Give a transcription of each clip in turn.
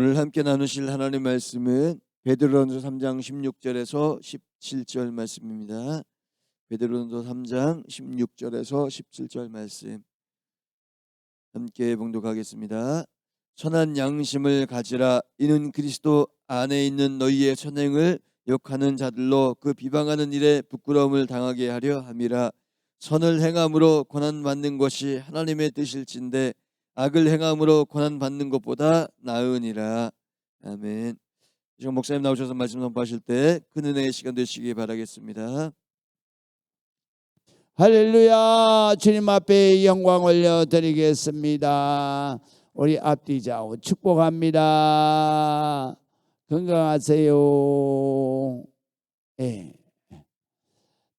오늘 함께 나누실 하나님의 말씀은 베드로전서 3장 16절에서 17절 말씀입니다. 베드로전서 3장 16절에서 17절 말씀 함께 봉독하겠습니다. 선한 양심을 가지라. 이는 그리스도 안에 있는 너희의 선행을 욕하는 자들로 그 비방하는 일에 부끄러움을 당하게 하려 함이라. 선을 행함으로 고난받는 것이 하나님의 뜻일진데 악을 행함으로 고난받는 것보다 나으니라. 아멘. 지금 목사님 나오셔서 말씀 선포하실 때 큰 은혜의 시간 되시기 바라겠습니다. 할렐루야. 주님 앞에 영광 올려드리겠습니다. 우리 앞뒤 좌우 축복합니다. 건강하세요. 예.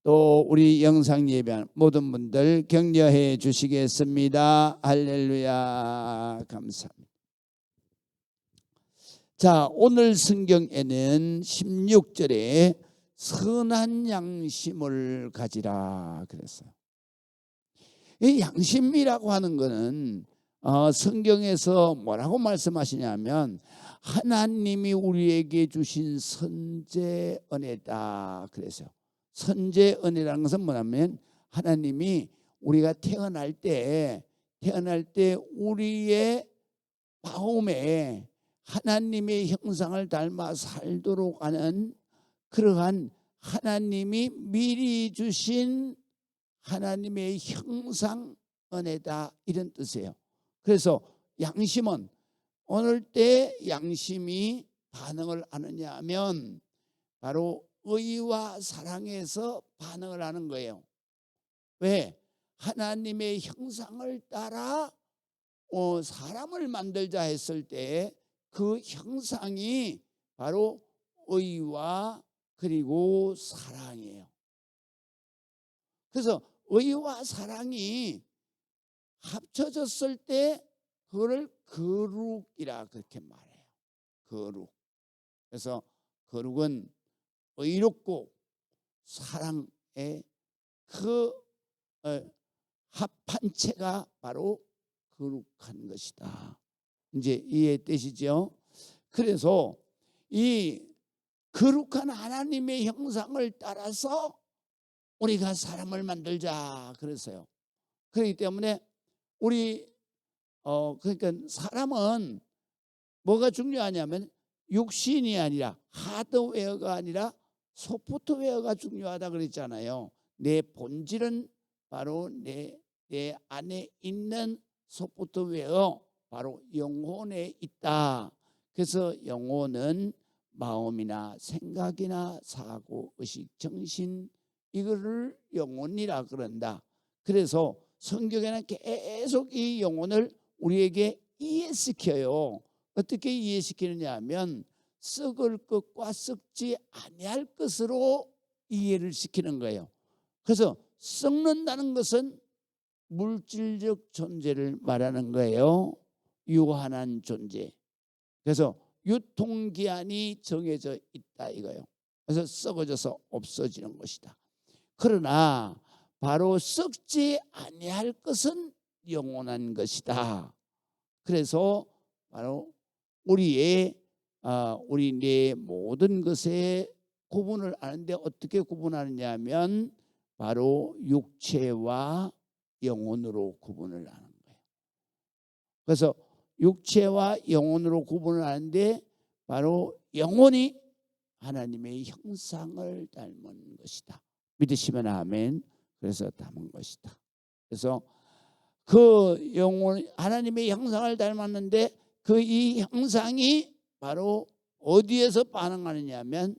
또 우리 영상 예배한 모든 분들 격려해 주시겠습니다. 할렐루야. 감사합니다. 자, 오늘 성경에는 16절에 선한 양심을 가지라 그랬어요. 이 양심이라고 하는 것은 성경에서 뭐라고 말씀하시냐면 하나님이 우리에게 주신 선제 은혜다 그랬어요. 선제 은혜라는 것은 뭐냐면 하나님이 우리가 태어날 때 우리의 마음에 하나님의 형상을 닮아 살도록 하는 그러한 하나님이 미리 주신 하나님의 형상 은혜다 이런 뜻이에요. 그래서 양심은 어느 때 양심이 반응을 하느냐 하면 바로 의와 사랑에서 반응을 하는 거예요. 왜? 하나님의 형상을 따라 사람을 만들자 했을 때 그 형상이 바로 의와 그리고 사랑이에요. 그래서 의와 사랑이 합쳐졌을 때 그거를 거룩이라 그렇게 말해요. 거룩. 그래서 거룩은 의롭고 사랑의 그 합한 채가 바로 거룩한 것이다. 이제 이해되시죠? 그래서 이 거룩한 하나님의 형상을 따라서 우리가 사람을 만들자 그랬어요. 그렇기 때문에 우리 그러니까 사람은 뭐가 중요하냐면 육신이 아니라 하드웨어가 아니라 소프트웨어가 중요하다 그랬잖아요. 내 본질은 바로 내 안에 있는 소프트웨어 바로 영혼에 있다. 그래서 영혼은 마음이나 생각이나 사고, 의식, 정신 이거를 영혼이라 그런다. 그래서 성경에는 계속 이 영혼을 우리에게 이해시켜요. 어떻게 이해시키느냐 하면 썩을 것과 썩지 아니할 것으로 이해를 시키는 거예요. 그래서 썩는다는 것은 물질적 존재를 말하는 거예요. 유한한 존재. 그래서 유통기한이 정해져 있다 이거예요. 그래서 썩어져서 없어지는 것이다. 그러나 바로 썩지 아니할 것은 영원한 것이다. 그래서 바로 우리 내 모든 것의 구분을 아는데 어떻게 구분하느냐 하면 바로 육체와 영혼으로 구분을 하는 거예요. 그래서 육체와 영혼으로 구분을 하는데 바로 영혼이 하나님의 형상을 닮은 것이다. 믿으시면 아멘. 그래서 닮은 것이다. 그래서 그 영혼 하나님의 형상을 닮았는데 그 이 형상이 바로 어디에서 반응하느냐 하면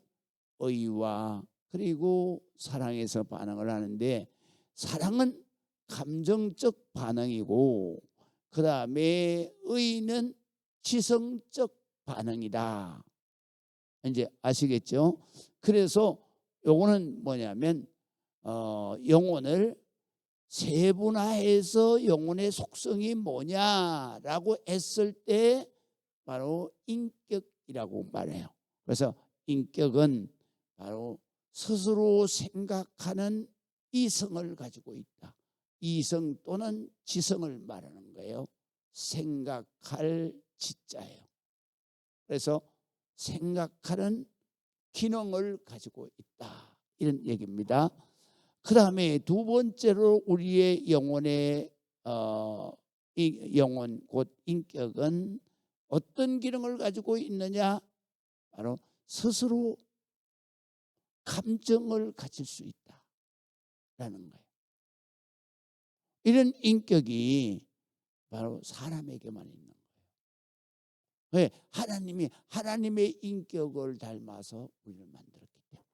의와 그리고 사랑에서 반응을 하는데 사랑은 감정적 반응이고 그 다음에 의는 지성적 반응이다. 이제 아시겠죠? 그래서 요거는 뭐냐면 영혼을 세분화해서 영혼의 속성이 뭐냐라고 했을 때 바로 인격이라고 말해요. 그래서 인격은 바로 스스로 생각하는 이성을 가지고 있다. 이성 또는 지성을 말하는 거예요. 생각할 지자예요. 그래서 생각하는 기능을 가지고 있다, 이런 얘기입니다. 그 다음에 두 번째로 우리의 영혼의 이 영혼 곧 인격은 어떤 기능을 가지고 있느냐? 바로 스스로 감정을 가질 수 있다라는 거예요. 이런 인격이 바로 사람에게만 있는 거예요. 왜? 하나님이 하나님의 인격을 닮아서 우리를 만들었기 때문에.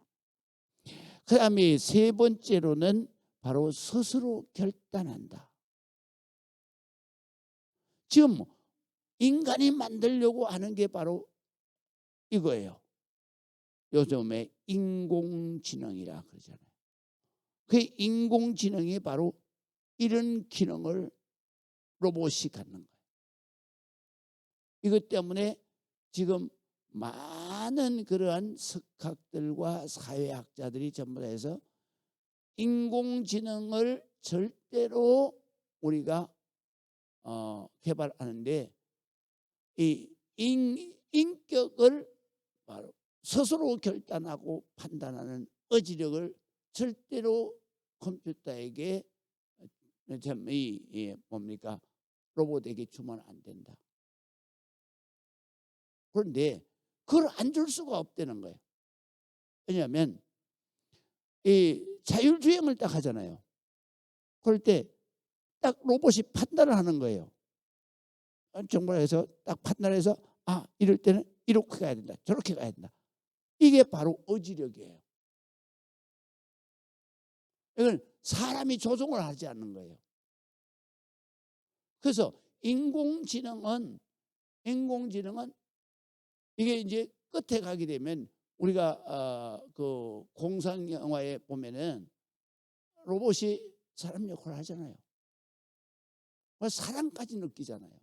그 다음에 세 번째로는 바로 스스로 결단한다. 지금 인간이 만들려고 하는 게 바로 이거예요. 요즘에 인공지능이라 그러잖아요. 그 인공지능이 바로 이런 기능을 로봇이 갖는 거예요. 이것 때문에 지금 많은 그러한 석학들과 사회학자들이 전부 다 해서 인공지능을 절대로 우리가 개발하는데 이 인격을 바로 스스로 결단하고 판단하는 의지력을 절대로 컴퓨터에게 뭡니까 로봇에게 주면 안 된다. 그런데 그걸 안 줄 수가 없다는 거예요. 왜냐하면 이 자율주행을 딱 하잖아요. 그럴 때 딱 로봇이 판단을 하는 거예요. 정말해서 딱 판단해서 이럴 때는 이렇게 가야 된다, 저렇게 가야 된다. 이게 바로 의지력이에요. 이건 사람이 조종을 하지 않는 거예요. 그래서 인공지능은 이게 이제 끝에 가게 되면 우리가 그 공상 영화에 보면은 로봇이 사람 역할을 하잖아요. 사랑까지 느끼잖아요.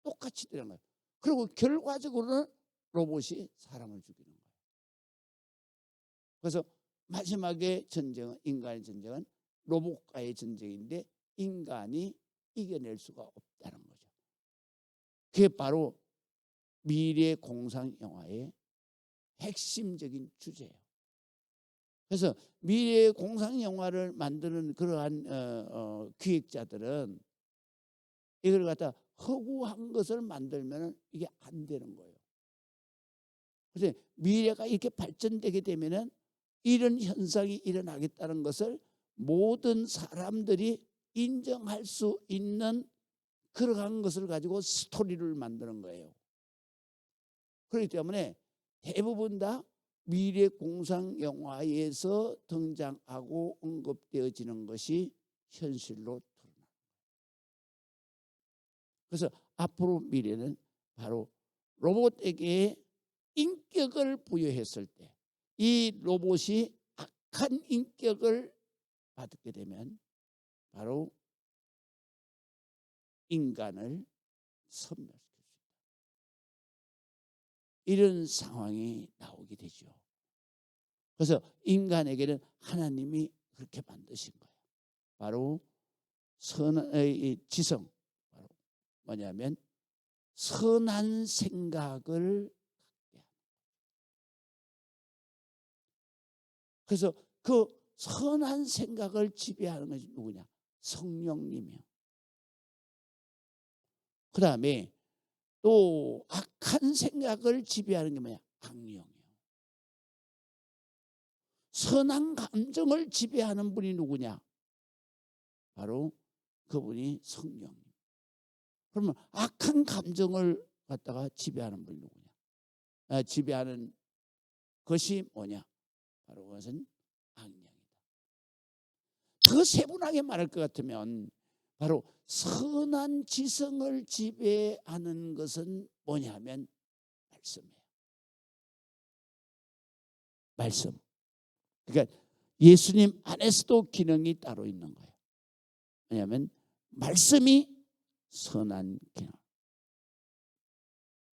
똑같이 되는 거예요. 그리고 결과적으로는 로봇이 사람을 죽이는 거예요. 그래서 마지막에 전쟁은 인간의 전쟁은 로봇과의 전쟁인데 인간이 이겨낼 수가 없다는 거죠. 그게 바로 미래 공상 영화의 핵심적인 주제예요. 그래서 미래 공상 영화를 만드는 그러한 기획자들은 이걸 갖다 허구한 것을 만들면 이게 안 되는 거예요. 그래서 미래가 이렇게 발전되게 되면은 이런 현상이 일어나겠다는 것을 모든 사람들이 인정할 수 있는 그러한 것을 가지고 스토리를 만드는 거예요. 그렇기 때문에 대부분 다 미래 공상 영화에서 등장하고 언급되어지는 것이 현실로 드러납니다. 그래서 앞으로 미래는 바로 로봇에게 인격을 부여했을 때 이 로봇이 악한 인격을 받게 되면 바로 인간을 섬멸시킬 수 있다. 이런 상황이 나오게 되죠. 그래서 인간에게는 하나님이 그렇게 만드신 거예요. 바로 선의 지성, 바로 뭐냐면 선한 생각을 갖게 하는. 그래서 그 선한 생각을 지배하는 것이 누구냐? 성령님이요. 그 다음에 또 악한 생각을 지배하는 게 뭐냐? 악령이요. 선한 감정을 지배하는 분이 누구냐? 바로 그분이 성령님. 그러면 악한 감정을 갖다가 지배하는 분이 누구냐? 지배하는 것이 뭐냐? 바로 그것은 악령이다. 더 세분하게 말할 것 같으면 바로 선한 지성을 지배하는 것은 뭐냐면 말씀이에요. 말씀. 그러니까 예수님 안에서도 기능이 따로 있는 거예요. 왜냐하면 말씀이 선한 기능,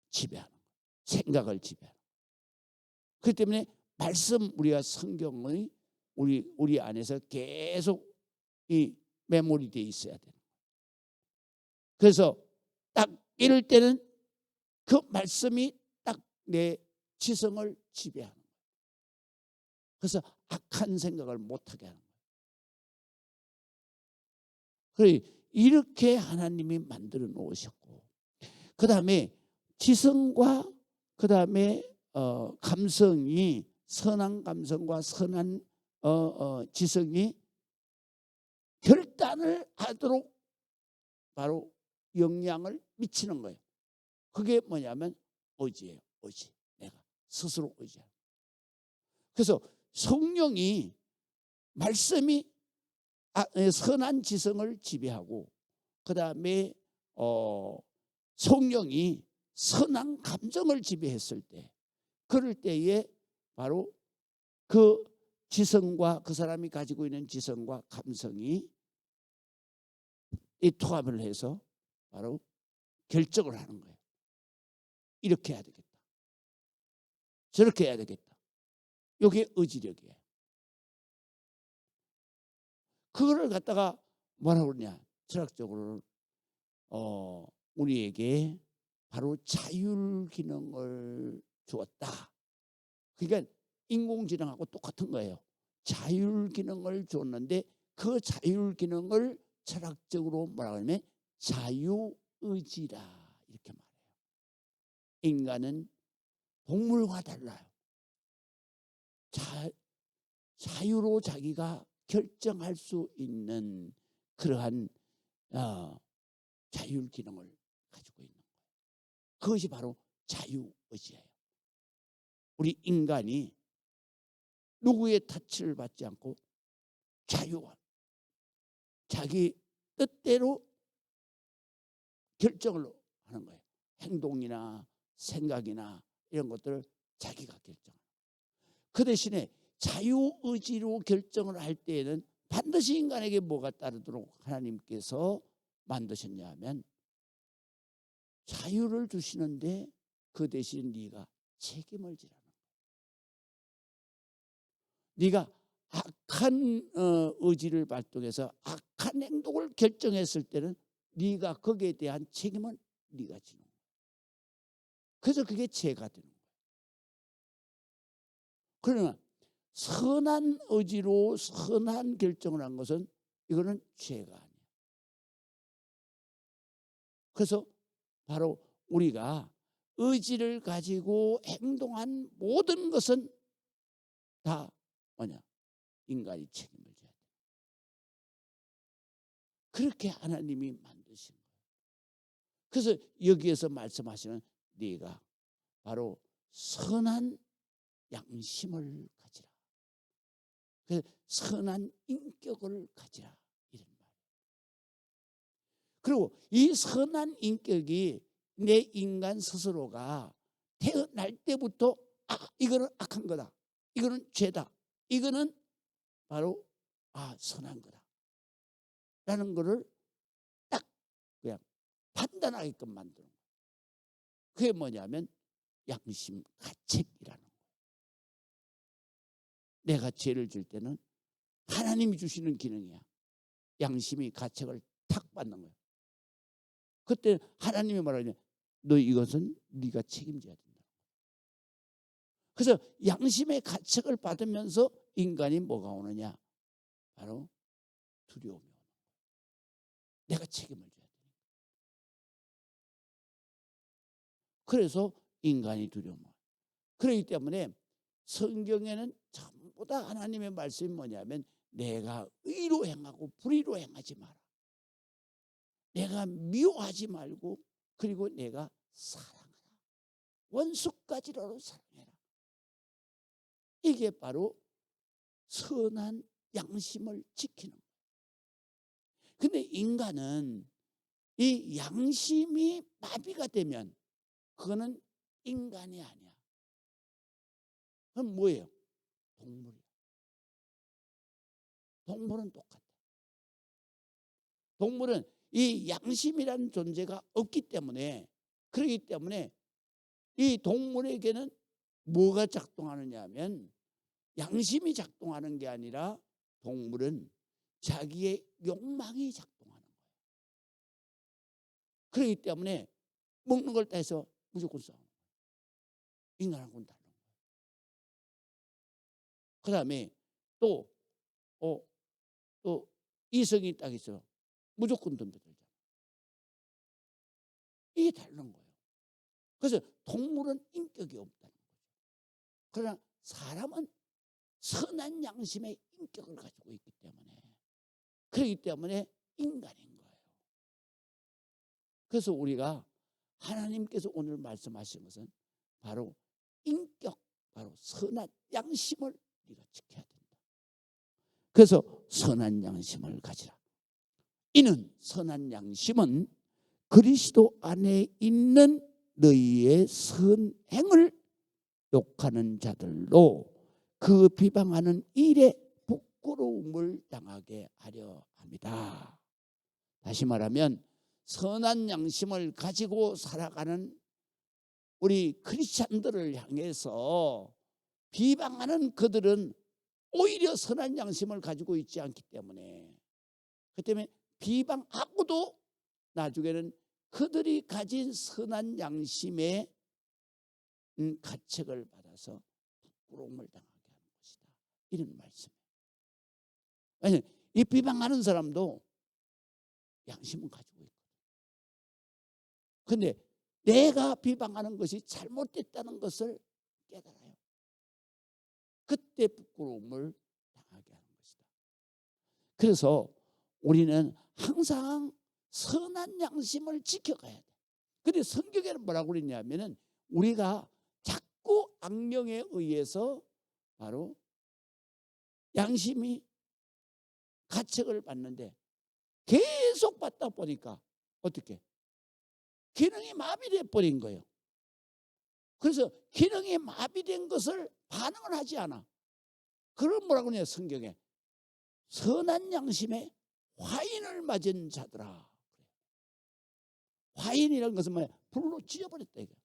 지배하는 거예요. 생각을 지배하는 거예요. 그렇기 때문에 말씀, 우리가 성경의 우리 안에서 계속 이 메모리되어 있어야 돼요. 그래서 딱 이럴 때는 그 말씀이 딱 내 지성을 지배하는 거예요. 그래서 악한 생각을 못하게 하는 거예요. 그래 이렇게 하나님이 만들어 놓으셨고, 그 다음에 지성과 그 다음에 감성이, 선한 감성과 선한 지성이 결단을 하도록 바로 영향을 미치는 거예요. 그게 뭐냐면 의지예요. 의지. 내가 스스로 의지하는. 그래서 성령이, 말씀이 선한 지성을 지배하고, 그 다음에 성령이 선한 감정을 지배했을 때, 그럴 때에 바로 그 지성과, 그 사람이 가지고 있는 지성과 감성이 이 통합을 해서 바로 결정을 하는 거예요. 이렇게 해야 되겠다, 저렇게 해야 되겠다. 이게 의지력이에요. 그거를 갖다가 뭐라고 그러냐, 철학적으로는 우리에게 바로 자율 기능을 주었다. 그러니까 인공지능하고 똑같은 거예요. 자율 기능을 줬는데 그 자율 기능을 철학적으로 뭐라고 하냐면 자유의지라 이렇게 말해요. 인간은 동물과 달라요. 자유로 자기가 결정할 수 있는 그러한 자율 기능을 가지고 있는 거예요. 그것이 바로 자유의지예요. 우리 인간이 누구의 타치를 받지 않고 자유와 자기 뜻대로 결정을 하는 거예요. 행동이나 생각이나 이런 것들을 자기가 결정하는. 그 대신에 자유의지로 결정을 할 때에는 반드시 인간에게 뭐가 따르도록 하나님께서 만드셨냐 하면 자유를 주시는데 그 대신 네가 책임을 지라는 거예요. 네가 악한 의지를 발동해서 악한 행동을 결정했을 때는 네가 거기에 대한 책임은 네가 지는 거예요. 그래서 그게 죄가 되는 거예요. 그러나 선한 의지로 선한 결정을 한 것은 이거는 죄가 아니에요. 그래서 바로 우리가 의지를 가지고 행동한 모든 것은 다 뭐냐? 인간이 책임을 져야 돼요. 그렇게 하나님이 만드신 거예요. 그래서 여기에서 말씀하시는 네가 바로 선한 양심을 가지라. 그래서 선한 인격을 가지라 이런 말이에요. 그리고 이 선한 인격이 내 인간 스스로가 태어날 때부터 이거는 악한 거다, 이거는 죄다, 이거는 바로 선한 거다 라는 거를 딱 그냥 판단하게끔 만드는 거예요. 그게 뭐냐면 양심 가책이라는 거예요. 내가 죄를 질 때는 하나님이 주시는 기능이야. 양심이 가책을 탁 받는 거예요. 그때 하나님이 말하냐, 너 이것은 네가 책임져야 된다. 그래서 양심의 가책을 받으면서 인간이 뭐가 오느냐, 바로 두려움이 오는 거예요. 내가 책임을 져야 되니까. 그래서 인간이 두려움을. 그렇기 때문에 성경에는 전부 다 하나님의 말씀이 뭐냐면 내가 의로 행하고 불의로 행하지 마라. 내가 미워하지 말고, 그리고 내가 사랑하라. 원수까지라도 사랑해라. 이게 바로 선한 양심을 지키는 거예요. 근데 인간은 이 양심이 마비가 되면 그거는 인간이 아니야. 그럼 뭐예요? 동물이야. 동물은 똑같아. 동물은 이 양심이라는 존재가 없기 때문에, 그렇기 때문에 이 동물에게는 뭐가 작동하느냐 하면 양심이 작동하는 게 아니라 동물은 자기의 욕망이 작동하는 거예요. 그렇기 때문에 먹는 걸 따서 무조건 싸워. 인간하고는 다른 거예요. 그 다음에 또 이성이 딱 있어. 무조건 덤벼들잖아. 이게 다른 거예요. 그래서 동물은 인격이 없다는 거죠. 그러나 사람은 선한 양심의 인격을 가지고 있기 때문에, 그렇기 때문에 인간인 거예요. 그래서 우리가 하나님께서 오늘 말씀하신 것은 바로 인격, 바로 선한 양심을 우리가 지켜야 된다. 그래서 선한 양심을 가지라. 이는 선한 양심은 그리스도 안에 있는 너희의 선행을 욕하는 자들로 그 비방하는 일에 부끄러움을 당하게 하려 합니다. 다시 말하면 선한 양심을 가지고 살아가는 우리 크리스찬들을 향해서 비방하는 그들은 오히려 선한 양심을 가지고 있지 않기 때문에, 그 때문에 비방하고도 나중에는 그들이 가진 선한 양심의 가책을 받아서 부끄러움을 당하게 하는 것이다. 이런 말씀이에요. 왜냐하면 이 비방하는 사람도 양심은 가지고 있거든요. 그런데 내가 비방하는 것이 잘못됐다는 것을 깨달아요. 그때 부끄러움을 당하게 하는 것이다. 그래서 우리는 항상 선한 양심을 지켜가야 돼. 그런데 성경에는 뭐라고 그랬냐면은 우리가 자꾸 악령에 의해서 바로 양심이 가책을 받는데 계속 받다 보니까 어떻게? 기능이 마비돼 버린 거예요. 그래서 기능이 마비된 것을 반응을 하지 않아. 그걸 뭐라고 하냐 성경에. 선한 양심에 화인을 맞은 자들아. 화인이라는 것은 뭐야? 불로 찢어버렸다 이거야.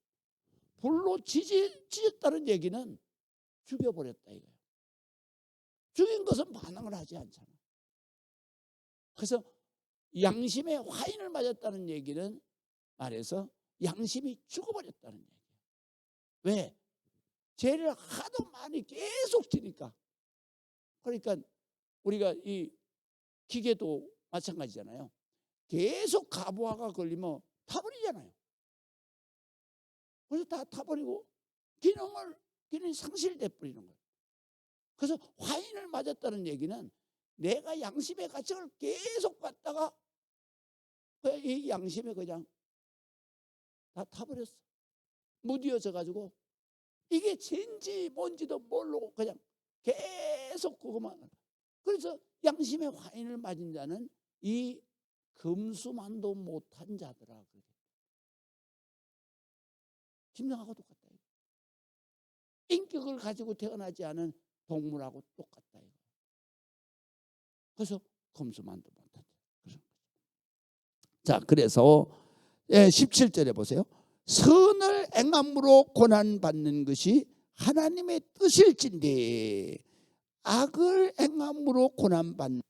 불로 찢었다는 얘기는 죽여버렸다 이거야. 죽인 것은 반응을 하지 않잖아. 그래서 양심에 화인을 맞았다는 얘기는 말해서 양심이 죽어버렸다는 얘기야. 왜? 죄를 하도 많이 계속 지니까. 그러니까 우리가 이 기계도 마찬가지잖아요. 계속 가부화가 걸리면 타버리잖아요. 그래서 다 타버리고 기능이 상실돼 버리는 거예요. 그래서 화인을 맞았다는 얘기는 내가 양심의 가책을 계속 받다가 이 양심에 그냥 다 타버렸어. 무디어져 가지고 이게 죄인지 뭔지도 모르고 그냥 계속 그것만. 그래서 양심의 화인을 맞은 자는 이 금수만도 못한 자더라. 짐승하고 똑같다. 인격을 가지고 태어나지 않은 동물하고 똑같다. 그래서 금수만도 못한 자. 자, 그래서 17절에 보세요. 선을 행함으로 고난받는 것이 하나님의 뜻일진데 악을 행함으로 고난받는